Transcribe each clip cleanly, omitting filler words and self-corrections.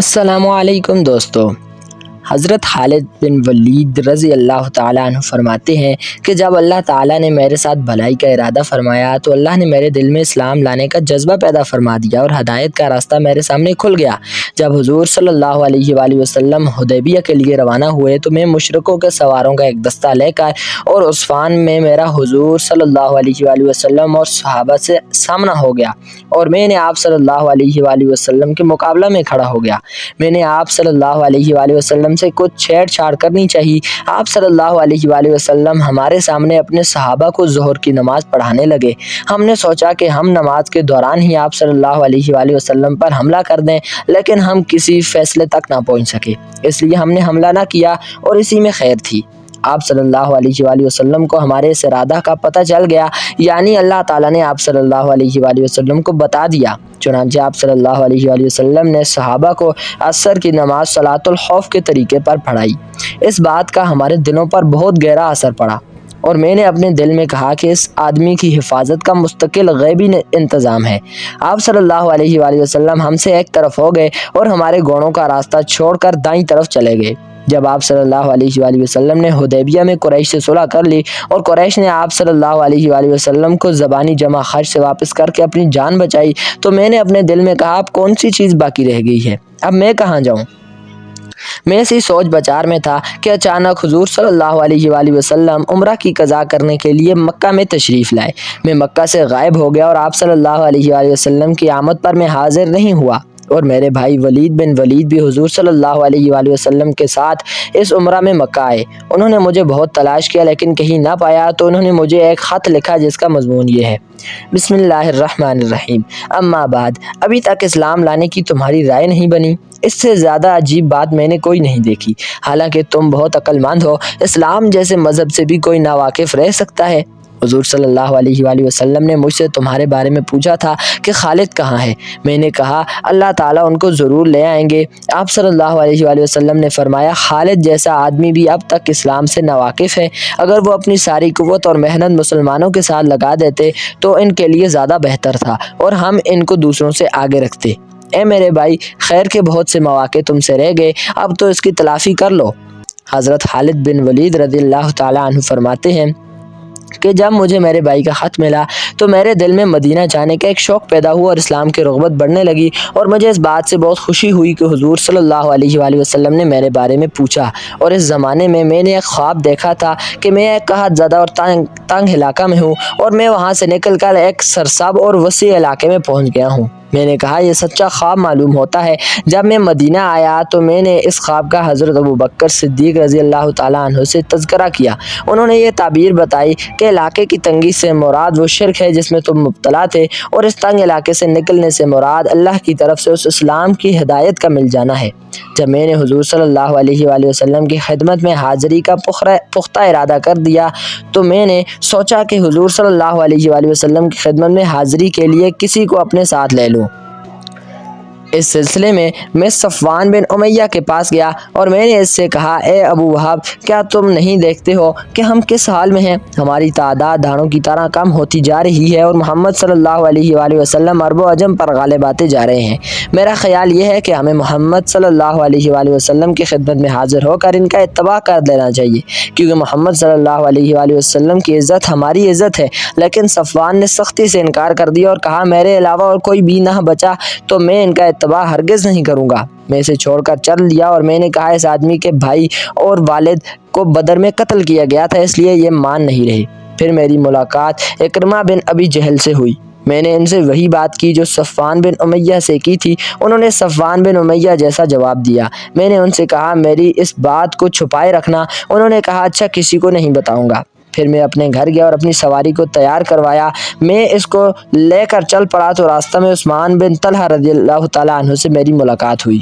السلام علیکم دوستو۔ حضرت خالد بن ولید رضی اللہ تعالیٰ عنہ فرماتے ہیں کہ جب اللہ تعالیٰ نے میرے ساتھ بھلائی کا ارادہ فرمایا تو اللہ نے میرے دل میں اسلام لانے کا جذبہ پیدا فرما دیا اور ہدایت کا راستہ میرے سامنے کھل گیا۔ جب حضور صلی اللہ علیہ وآلہ وسلم حدیبیہ کے لیے روانہ ہوئے تو میں مشرکوں کے سواروں کا ایک دستہ لے کر اور عثفان میں میرا حضور صلی اللہ علیہ وآلہ وسلم اور صحابہ سے سامنا ہو گیا اور میں نے آپ صلی اللہ علیہ وآلہ وسلم کے مقابلہ میں کھڑا ہو گیا۔ میں نے آپ صلی اللہ علیہ وآلہ وسلم سے کچھ چھیڑ چھاڑ کرنی چاہیے۔ آپ صلی اللہ علیہ وآلہ وسلم ہمارے سامنے اپنے صحابہ کو ظہر کی نماز پڑھانے لگے۔ ہم نے سوچا کہ ہم نماز کے دوران ہی آپ صلی اللہ علیہ وآلہ وسلم پر حملہ کر دیں، لیکن ہم کسی فیصلے تک نہ پہنچ سکے، اس لیے ہم نے حملہ نہ کیا اور اسی میں خیر تھی۔ آپ صلی اللہ علیہ وآلہ وسلم کو ہمارے اس ارادہ کا پتہ چل گیا، یعنی اللہ تعالیٰ نے آپ صلی اللہ علیہ وآلہ وسلم کو بتا دیا۔ چنانچہ آپ صلی اللہ علیہ وآلہ وسلم نے صحابہ کو عصر کی نماز صلاۃ الخوف کے طریقے پر پڑھائی۔ اس بات کا ہمارے دلوں پر بہت گہرا اثر پڑا اور میں نے اپنے دل میں کہا کہ اس آدمی کی حفاظت کا مستقل غیبی انتظام ہے۔ آپ صلی اللہ علیہ وآلہ وسلم ہم سے ایک طرف ہو گئے اور ہمارے گھوڑوں کا راستہ چھوڑ کر دائیں طرف چلے گئے۔ جب آپ صلی اللہ علیہ وآلہ وسلم نے حدیبیہ میں قریش سے صلح کر لی اور قریش نے آپ صلی اللہ علیہ وآلہ وسلم کو زبانی جمع خرچ سے واپس کر کے اپنی جان بچائی تو میں نے اپنے دل میں کہا اب کون سی چیز باقی رہ گئی ہے، اب میں کہاں جاؤں۔ میں اسی سوچ بچار میں تھا کہ اچانک حضور صلی اللہ علیہ وآلہ وسلم عمرہ کی قضا کرنے کے لیے مکہ میں تشریف لائے۔ میں مکہ سے غائب ہو گیا اور آپ صلی اللہ علیہ وآلہ وسلم کی آمد پر میں حاضر نہیں ہوا اور میرے بھائی ولید بن ولید بھی حضور صلی اللہ علیہ وآلہ وسلم کے ساتھ اس عمرہ میں مکہ آئے۔ انہوں نے مجھے بہت تلاش کیا لیکن کہیں نہ پایا تو انہوں نے مجھے ایک خط لکھا جس کا مضمون یہ ہے: بسم اللہ الرحمن الرحیم، اما بعد، ابھی تک اسلام لانے کی تمہاری رائے نہیں بنی؟ اس سے زیادہ عجیب بات میں نے کوئی نہیں دیکھی، حالانکہ تم بہت عقل مند ہو۔ اسلام جیسے مذہب سے بھی کوئی ناواقف رہ سکتا ہے؟ حضور صلی اللہ علیہ وآلہ وسلم نے مجھ سے تمہارے بارے میں پوچھا تھا کہ خالد کہاں ہے؟ میں نے کہا اللہ تعالیٰ ان کو ضرور لے آئیں گے۔ آپ صلی اللہ علیہ وآلہ وسلم نے فرمایا خالد جیسا آدمی بھی اب تک اسلام سے ناواقف ہے، اگر وہ اپنی ساری قوت اور محنت مسلمانوں کے ساتھ لگا دیتے تو ان کے لیے زیادہ بہتر تھا اور ہم ان کو دوسروں سے آگے رکھتے۔ اے میرے بھائی، خیر کے بہت سے مواقع تم سے رہ گئے، اب تو اس کی تلافی کر لو۔ حضرت خالد بن ولید رضی اللہ تعالیٰ عنہ فرماتے ہیں کہ جب مجھے میرے بھائی کا خط ملا تو میرے دل میں مدینہ جانے کا ایک شوق پیدا ہوا اور اسلام کی رغبت بڑھنے لگی، اور مجھے اس بات سے بہت خوشی ہوئی کہ حضور صلی اللہ علیہ وآلہ وسلم نے میرے بارے میں پوچھا۔ اور اس زمانے میں نے ایک خواب دیکھا تھا کہ میں ایک قحط زدہ اور تنگ علاقہ میں ہوں اور میں وہاں سے نکل کر ایک سرسبز اور وسیع علاقے میں پہنچ گیا ہوں۔ میں نے کہا یہ سچا خواب معلوم ہوتا ہے۔ جب میں مدینہ آیا تو میں نے اس خواب کا حضرت ابوبکر صدیق رضی اللہ تعالیٰ عنہ سے تذکرہ کیا۔ انہوں نے یہ تعبیر بتائی کہ علاقے کی تنگی سے مراد وہ شرک ہے جس میں تم مبتلا تھے، اور اس تنگ علاقے سے نکلنے سے مراد اللہ کی طرف سے اس اسلام کی ہدایت کا مل جانا ہے۔ جب میں نے حضور صلی اللہ علیہ وآلہ وسلم کی خدمت میں حاضری کا پختہ ارادہ کر دیا تو میں نے سوچا کہ حضور صلی اللہ علیہ وآلہ وسلم کی خدمت میں حاضری کے لیے کسی کو اپنے ساتھ لے لوں۔ اس سلسلے میں صفوان بن امیہ کے پاس گیا اور میں نے اس سے کہا اے ابو وہاب، کیا تم نہیں دیکھتے ہو کہ ہم کس حال میں ہیں؟ ہماری تعداد دھاڑوں کی طرح کم ہوتی جا رہی ہے اور محمد صلی اللہ علیہ وآلہ وسلم عرب و عجم پر غالب آتے جا رہے ہیں۔ میرا خیال یہ ہے کہ ہمیں محمد صلی اللہ علیہ وآلہ وسلم کی خدمت میں حاضر ہو کر ان کا اتباع کر لینا چاہیے، کیونکہ محمد صلی اللہ علیہ وآلہ وسلم کی عزت ہماری عزت ہے۔ لیکن صفوان نے سختی سے انکار کر دیا اور کہا میرے علاوہ اور کوئی بھی نہ بچا تو میں ان کا اتباع ہرگز نہیں کروں گا۔ میں اسے چھوڑ کر چل دیا اور میں نے کہا اس آدمی کے بھائی اور والد کو بدر میں قتل کیا گیا تھا، اس لیے یہ مان نہیں رہے۔ پھر میری ملاقات اکرمہ بن ابی جہل سے ہوئی۔ میں نے ان سے وہی بات کی جو صفوان بن امیہ سے کی تھی۔ انہوں نے صفوان بن امیہ جیسا جواب دیا۔ میں نے ان سے کہا میری اس بات کو چھپائے رکھنا۔ انہوں نے کہا اچھا، کسی کو نہیں بتاؤں گا۔ پھر میں اپنے گھر گیا اور اپنی سواری کو تیار کروایا۔ میں اس کو لے کر چل پڑا تو راستہ میں عثمان بن طلحہ رضی اللہ تعالیٰ عنہ سے میری ملاقات ہوئی۔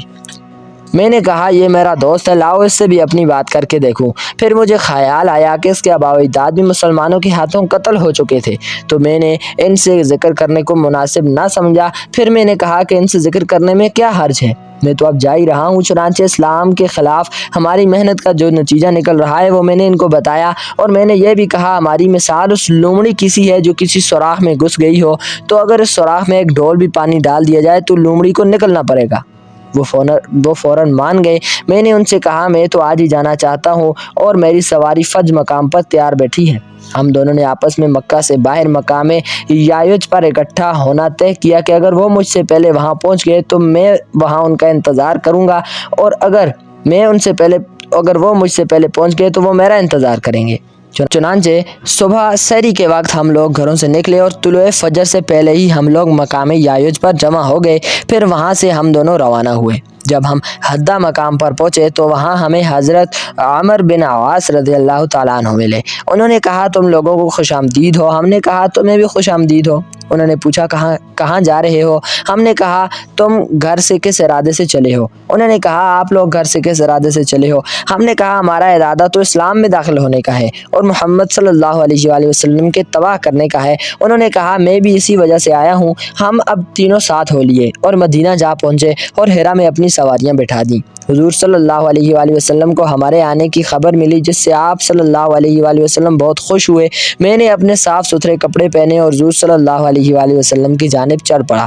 میں نے کہا یہ میرا دوست ہے، لاؤ اس سے بھی اپنی بات کر کے دیکھوں۔ پھر مجھے خیال آیا کہ اس کے آباء و اجداد بھی مسلمانوں کے ہاتھوں قتل ہو چکے تھے، تو میں نے ان سے ذکر کرنے کو مناسب نہ سمجھا۔ پھر میں نے کہا کہ ان سے ذکر کرنے میں کیا حرج ہے، میں تو اب جا ہی رہا ہوں۔ چنانچہ اسلام کے خلاف ہماری محنت کا جو نتیجہ نکل رہا ہے وہ میں نے ان کو بتایا، اور میں نے یہ بھی کہا ہماری مثال اس لومڑی کسی ہے جو کسی سوراخ میں گھس گئی ہو، تو اگر اس سوراخ میں ایک ڈول بھی پانی ڈال دیا جائے تو لومڑی کو نکلنا پڑے گا۔ وہ فوراً مان گئے۔ میں نے ان سے کہا میں تو آج ہی جانا چاہتا ہوں اور میری سواری فج مقام پر تیار بیٹھی ہے۔ ہم دونوں نے آپس میں مکہ سے باہر مقام یایج پر اکٹھا ہونا طے کیا کہ اگر وہ مجھ سے پہلے وہاں پہنچ گئے تو میں وہاں ان کا انتظار کروں گا، اور اگر وہ مجھ سے پہلے پہنچ گئے تو وہ میرا انتظار کریں گے۔ چنانچہ صبح سحری کے وقت ہم لوگ گھروں سے نکلے اور طلوع فجر سے پہلے ہی ہم لوگ مقام یایج پر جمع ہو گئے۔ پھر وہاں سے ہم دونوں روانہ ہوئے۔ جب ہم حدہ مقام پر پہنچے تو وہاں ہمیں حضرت عمر بن عاص رضی اللہ تعالیٰ عنہ ملے۔ انہوں نے کہا تم لوگوں کو خوش آمدید ہو۔ ہم نے کہا تمہیں بھی خوش آمدید ہو۔ انہوں نے پوچھا کہاں جا رہے ہو؟ ہم نے کہا تم گھر سے کس ارادے سے چلے ہو؟ انہوں نے کہا آپ لوگ گھر سے کس ارادے سے چلے ہو؟ ہم نے کہا ہمارا ارادہ تو اسلام میں داخل ہونے کا ہے اور محمد صلی اللہ علیہ وآلہ وسلم کے تبع کرنے کا ہے۔ انہوں نے کہا میں بھی اسی وجہ سے آیا ہوں۔ ہم اب تینوں ساتھ ہو لیے اور مدینہ جا پہنچے اور حرا میں اپنی سواریاں بٹھا دیں۔ حضور صلی اللہ علیہ وآلہ وسلم کو ہمارے آنے کی خبر ملی، جس سے آپ صلی اللہ علیہ وآلہ وسلم بہت خوش ہوئے۔ میں نے اپنے صاف ستھرے کپڑے پہنے اور حضور صلی اللہ علیہ وآلہ وسلم کی جانب چل پڑا۔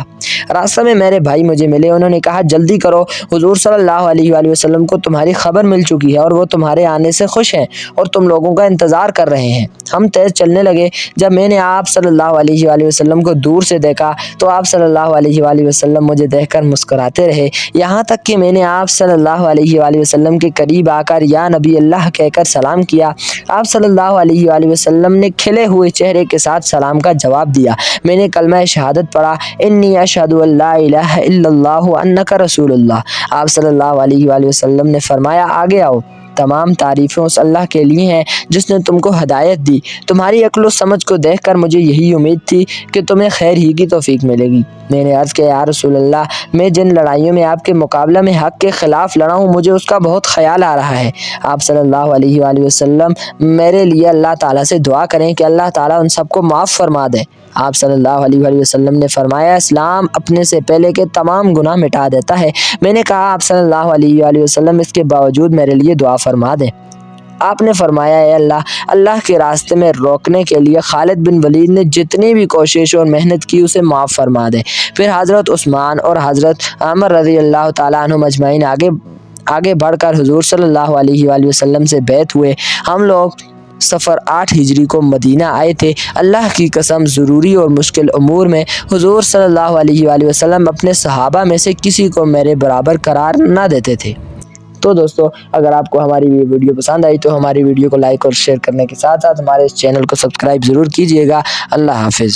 راستہ میں میرے بھائی مجھے ملے۔ انہوں نے کہا جلدی کرو، حضور صلی اللہ علیہ وآلہ وسلم کو تمہاری خبر مل چکی ہے اور وہ تمہارے آنے سے خوش ہیں اور تم لوگوں کا انتظار کر رہے ہیں۔ ہم تیز چلنے لگے۔ جب میں نے آپ صلی اللہ علیہ وآلہ وسلم کو دور سے دیکھا تو آپ صلی اللہ علیہ وآلہ وسلم مجھے دیکھ کر مسکراتے رہے، یہاں تک کہ میں نے آپ صلی اللہ علیہ وآلہ وسلم کے قریب آ کر یا نبی اللہ کہہ کر سلام کیا۔ آپ صلی اللہ علیہ وآلہ وسلم نے کھلے ہوئے چہرے کے ساتھ سلام کا جواب دیا۔ میں نے کلمہ شہادت پڑھا، انی اشہد ان لا الہ الا اللہ وانک رسول اللہ۔ آپ صلی اللہ علیہ وآلہ وسلم نے فرمایا آگے آؤ، تمام تعریفیں اس اللہ کے لیے ہیں جس نے تم کو ہدایت دی۔ تمہاری عقل و سمجھ کو دیکھ کر مجھے یہی امید تھی کہ تمہیں خیر ہی کی توفیق ملے گی۔ میں نے عرض کیا یا رسول اللہ، میں جن لڑائیوں میں آپ کے مقابلہ میں حق کے خلاف لڑا ہوں مجھے اس کا بہت خیال آ رہا ہے۔ آپ صلی اللہ علیہ وآلہ وسلم میرے لیے اللہ تعالیٰ سے دعا کریں کہ اللہ تعالیٰ ان سب کو معاف فرما دے۔ آپ صلی اللہ علیہ وآلہ وسلم نے فرمایا اسلام اپنے سے پہلے کے تمام گناہ مٹا دیتا ہے۔ میں نے کہا آپ صلی اللہ علیہ وآلہ وسلم اس کے باوجود میرے لیے دعا فرما دیں۔ آپ نے فرمایا اے اللہ کے راستے میں روکنے کے لیے خالد بن ولید نے جتنی بھی کوشش اور محنت کی اسے معاف فرما دے۔ پھر حضرت عثمان اور حضرت عمر رضی اللہ تعالیٰ عنہ مجمعین آگے بڑھ کر حضور صلی اللہ علیہ وآلہ وسلم سے بیعت ہوئے۔ ہم لوگ سفر 8 ہجری کو مدینہ آئے تھے۔ اللہ کی قسم ضروری اور مشکل امور میں حضور صلی اللہ علیہ وآلہ وسلم اپنے صحابہ میں سے کسی کو میرے برابر قرار نہ دیتے تھے۔ تو دوستو اگر آپ کو ہماری یہ ویڈیو پسند آئی تو ہماری ویڈیو کو لائک اور شیئر کرنے کے ساتھ ساتھ ہمارے اس چینل کو سبسکرائب ضرور کیجیے گا۔ اللہ حافظ۔